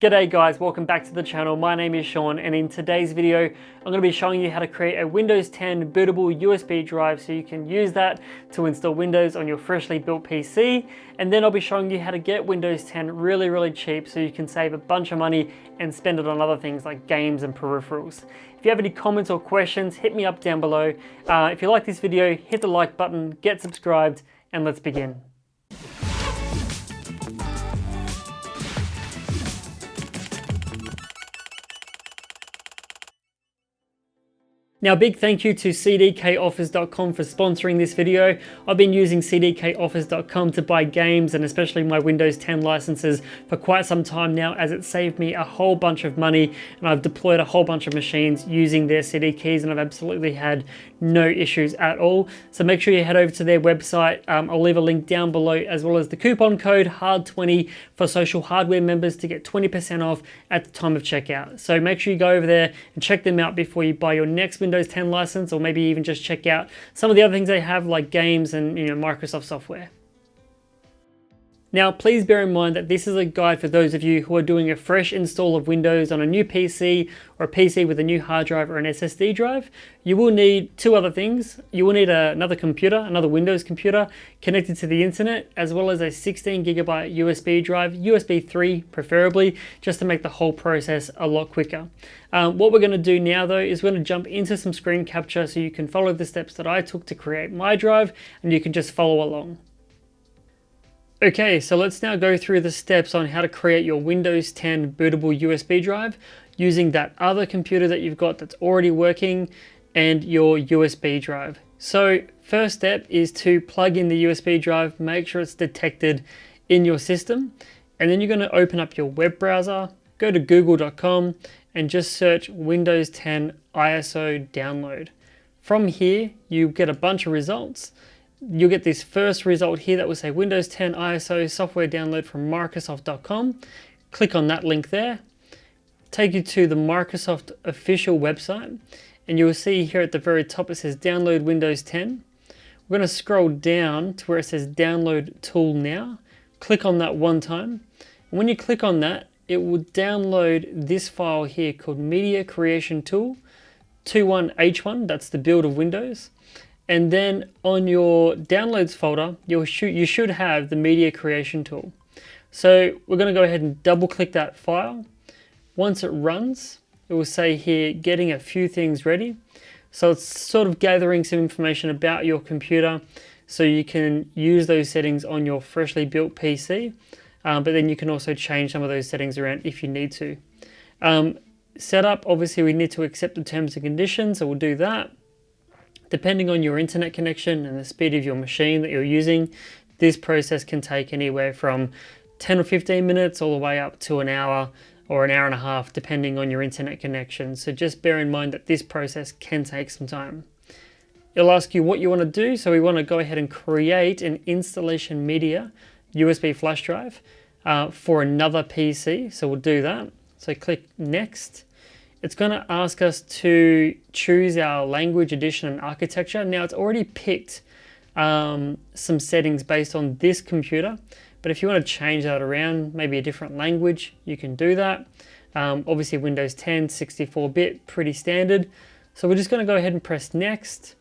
G'day guys, welcome back to the channel. My name is Sean, and in today's video I'm going to be showing you how to create a Windows 10 bootable USB drive so you can use that to install Windows on your freshly built PC. And then I'll be showing you how to get Windows 10 really cheap so you can save a bunch of money and spend it on other things like games and peripherals. If you have any comments or questions, hit me up down below. If you like this video, hit the like button, get subscribed, and let's begin. Now, big thank you to cdkoffers.com for sponsoring this video. I've been using cdkoffers.com to buy games and especially my Windows 10 licenses for quite some time now, as it saved me a whole bunch of money, and I've deployed a whole bunch of machines using their CD keys and I've absolutely had no issues at all. So make sure you head over to their website. I'll leave a link down below, as well as the coupon code HARD20 for Social Hardware members to get 20% off at the time of checkout. So make sure you go over there and check them out before you buy your next Windows 10 license, or maybe even just check out some of the other things they have, like games and Microsoft software. Now, please bear in mind that this is a guide for those of you who are doing a fresh install of Windows on a new PC or a PC with a new hard drive or an SSD drive. You will need two other things. You will need another computer, another Windows computer connected to the internet, as well as a 16GB USB drive, USB 3 preferably, just to make the whole process a lot quicker. What we're going to do now though is we're going to jump into some screen capture so you can follow the steps that I took to create my drive and you can just follow along. Okay, so let's now go through the steps on how to create your Windows 10 bootable USB drive using that other computer that you've got that's already working and your USB drive. So first step is to plug in the USB drive, make sure it's detected in your system, and then you're going to open up your web browser, go to google.com and just search Windows 10 ISO download. From here, you get a bunch of results. You'll get this first result here that will say Windows 10 ISO software download from Microsoft.com. Click on that link there, take you to the Microsoft official website, and you will see here at the very top it says download Windows 10. We're going to scroll down to where it says download tool now. Click on that one time, and when you click on that, it will download this file here called Media Creation Tool 21H1. That's the build of Windows. And then on your downloads folder, you should have the media creation tool. So we're going to go ahead and double click that file. Once it runs, it will say here, getting a few things ready. So it's sort of gathering some information about your computer so you can use those settings on your freshly built PC. But then you can also change some of those settings around if you need to. Setup, obviously we need to accept the terms and conditions, so we'll do that. Depending on your internet connection and the speed of your machine that you're using, this process can take anywhere from 10 or 15 minutes all the way up to an hour or an hour and a half, depending on your internet connection. So just bear in mind that this process can take some time. It'll ask you what you want to do. So we want to go ahead and create an installation media USB flash drive for another PC. So we'll do that. So click next. It's going to ask us to choose our language, edition, and architecture. Now it's already picked some settings based on this computer, but if you want to change that around, maybe a different language, you can do that. Obviously Windows 10, 64-bit, pretty standard. So we're just going to go ahead and press next.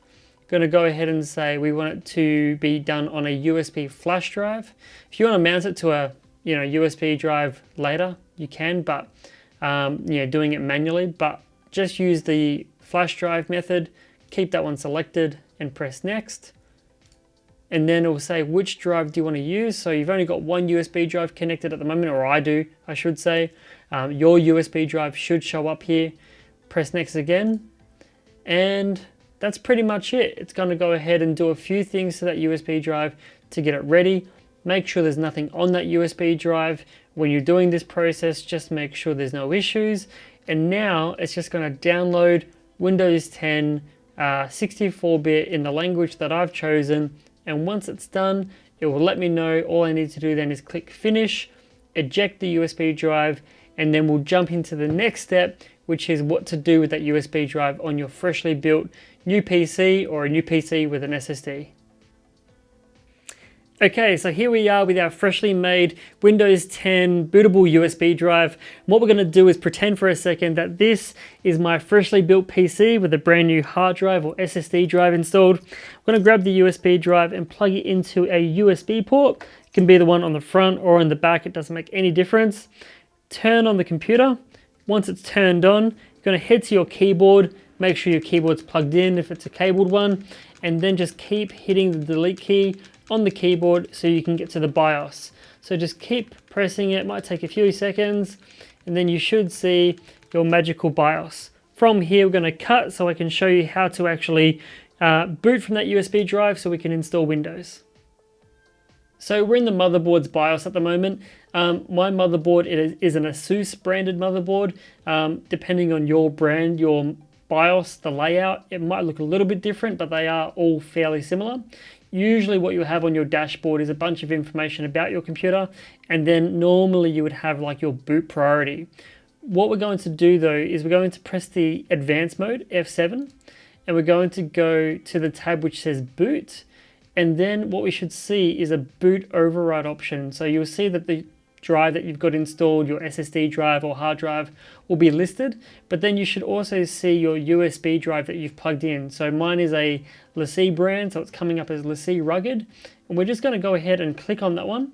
Going to go ahead and say we want it to be done on a USB flash drive. If you want to mount it to a USB drive later, you can, but doing it manually, but just use the flash drive method, keep that one selected and press next. And then it will say which drive do you want to use. So you've only got one USB drive connected at the moment, or I should say. Your USB drive should show up here. Press next again. And that's pretty much it. It's going to go ahead and do a few things to that USB drive to get it ready. Make sure there's nothing on that USB drive. When you're doing this process, just make sure there's no issues. And now it's just going to download Windows 10 64-bit in the language that I've chosen. And once it's done, it will let me know. All I need to do then is click finish, eject the USB drive, and then we'll jump into the next step, which is what to do with that USB drive on your freshly built new PC or a new PC with an SSD. Okay, so here we are with our freshly made Windows 10 bootable USB drive. What we're going to do is pretend for a second that this is my freshly built PC with a brand new hard drive or SSD drive installed. I'm going to grab the USB drive and plug it into a USB port. It can be the one on the front or on the back, it doesn't make any difference. Turn on the computer. Once it's turned on, you're going to head to your keyboard. Make sure your keyboard's plugged in if it's a cabled one, and then just keep hitting the delete key on the keyboard so you can get to the BIOS. So just keep pressing it, might take a few seconds, and then you should see your magical BIOS. From here, we're going to cut so I can show you how to actually boot from that USB drive so we can install Windows. So we're in the motherboard's BIOS at the moment. My motherboard is an ASUS branded motherboard. Depending on your brand, your BIOS, the layout, it might look a little bit different, but they are all fairly similar. Usually what you'll have on your dashboard is a bunch of information about your computer, and then normally you would have like your boot priority. What we're going to do though is we're going to press the advanced mode, F7, and we're going to go to the tab which says boot, and then what we should see is a boot override option. So you'll see that the drive that you've got installed, your SSD drive or hard drive, will be listed, but then you should also see your USB drive that you've plugged in. So mine is a LaCie brand, so it's coming up as LaCie Rugged, and we're just going to go ahead and click on that one.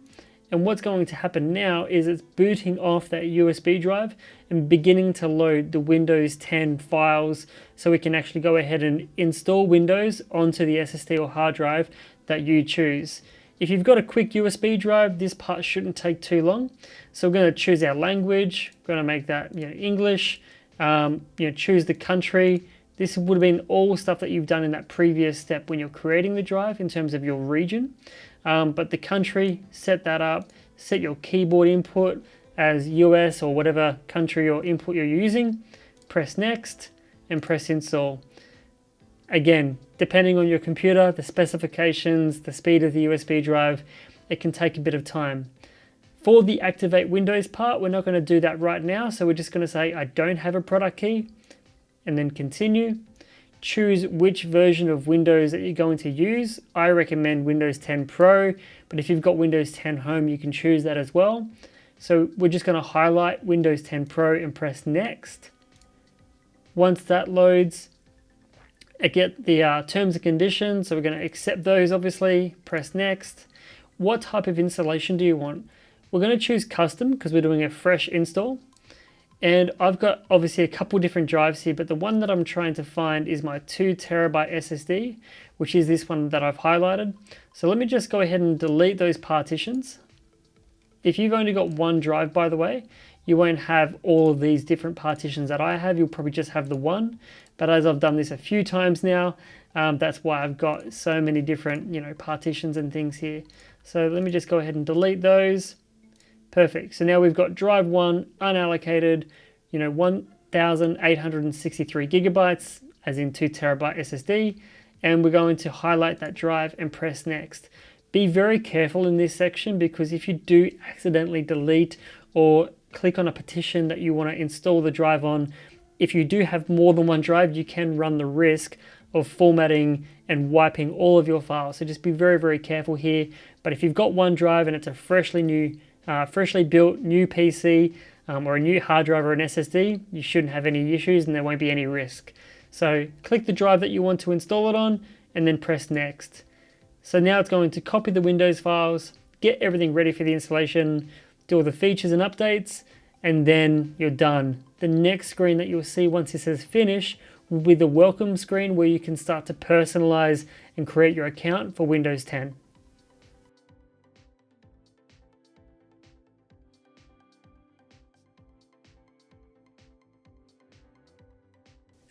And what's going to happen now is it's booting off that USB drive and beginning to load the Windows 10 files so we can actually go ahead and install Windows onto the SSD or hard drive that you choose. If you've got a quick USB drive, this part shouldn't take too long. So we're going to choose our language. We're going to make that English. Choose the country. This would have been all stuff that you've done in that previous step when you're creating the drive in terms of your region. But the country, set that up. Set your keyboard input as US or whatever country or input you're using. Press next and press install. Again, depending on your computer, the specifications, the speed of the USB drive, it can take a bit of time. For the activate Windows part, we're not going to do that right now. So we're just going to say, I don't have a product key, and then continue. Choose which version of Windows that you're going to use. I recommend Windows 10 Pro, but if you've got Windows 10 Home, you can choose that as well. So we're just going to highlight Windows 10 Pro and press next. Once that loads, I get the terms and conditions, so we're going to accept those obviously, press next. What type of installation do you want? We're going to choose custom because we're doing a fresh install. And I've got obviously a couple different drives here, but the one that I'm trying to find is my 2 terabyte SSD, which is this one that I've highlighted. So let me just go ahead and delete those partitions. If you've only got one drive, by the way, you won't have all of these different partitions that I have. You'll probably just have the one. But as I've done this a few times now, that's why I've got so many different, partitions and things here. So let me just go ahead and delete those. Perfect. So now we've got drive 1 unallocated, 1,863 gigabytes, as in 2 terabyte SSD. And we're going to highlight that drive and press next. Be very careful in this section because if you do accidentally delete or click on a partition that you want to install the drive on, if you do have more than one drive, you can run the risk of formatting and wiping all of your files. So just be very, very careful here. But if you've got one drive and it's a freshly built new PC or a new hard drive or an SSD, you shouldn't have any issues and there won't be any risk. So click the drive that you want to install it on and then press next. So now it's going to copy the Windows files, get everything ready for the installation, do all the features and updates, and then you're done. The next screen that you'll see once it says finish will be the welcome screen where you can start to personalize and create your account for Windows 10.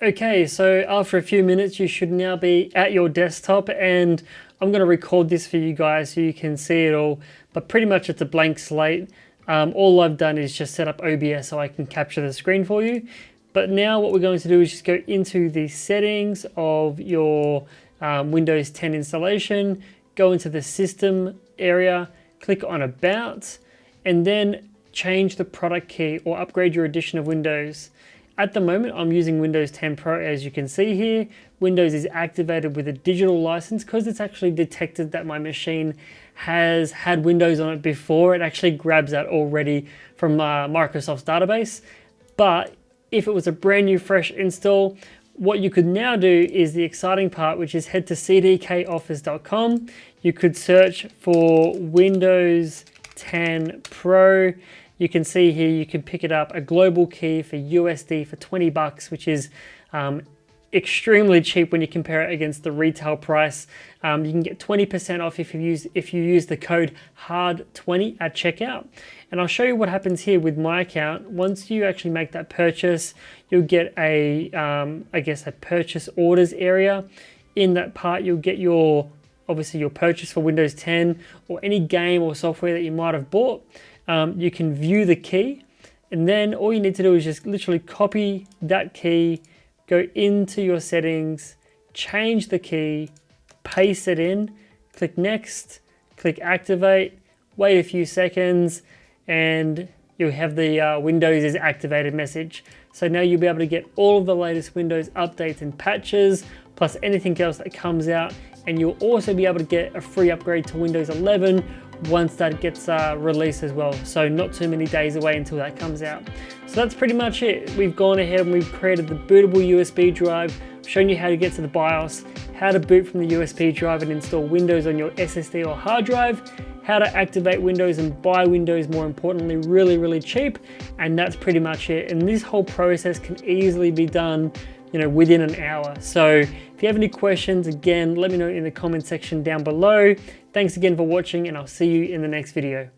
Okay, so after a few minutes, you should now be at your desktop, and I'm going to record this for you guys so you can see it all, but pretty much it's a blank slate. All I've done is just set up OBS so I can capture the screen for you. But now what we're going to do is just go into the settings of your Windows 10 installation, go into the system area, click on About, and then change the product key or upgrade your edition of Windows. At the moment, I'm using Windows 10 Pro, as you can see here. Windows is activated with a digital license because it's actually detected that my machine has had Windows on it before, it actually grabs that already from Microsoft's database. But if it was a brand new fresh install, what you could now do is the exciting part, which is head to cdkoffice.com. You could search for Windows 10 Pro. You can see here you can pick it up a global key for USD for 20 bucks, which is extremely cheap when you compare it against the retail price. You can get 20% off if you use the code HARD20 at checkout. And I'll show you what happens here with my account. Once you actually make that purchase, you'll get a purchase orders area. In that part, you'll get obviously your purchase for Windows 10 or any game or software that you might have bought. You can view the key, and then all you need to do is just literally copy that key, go into your settings, change the key, paste it in, click next, click activate, wait a few seconds, and you'll have the Windows is activated message. So now you'll be able to get all of the latest Windows updates and patches, plus anything else that comes out, and you'll also be able to get a free upgrade to Windows 11 once that gets released as well. So not too many days away until that comes out. So that's pretty much it. We've gone ahead and we've created the bootable USB drive, shown you how to get to the BIOS, how to boot from the USB drive and install Windows on your SSD or hard drive, how to activate Windows and buy Windows, more importantly, really cheap. And that's pretty much it. And this whole process can easily be done, within an hour. So if you have any questions, again, let me know in the comment section down below. Thanks again for watching, and I'll see you in the next video.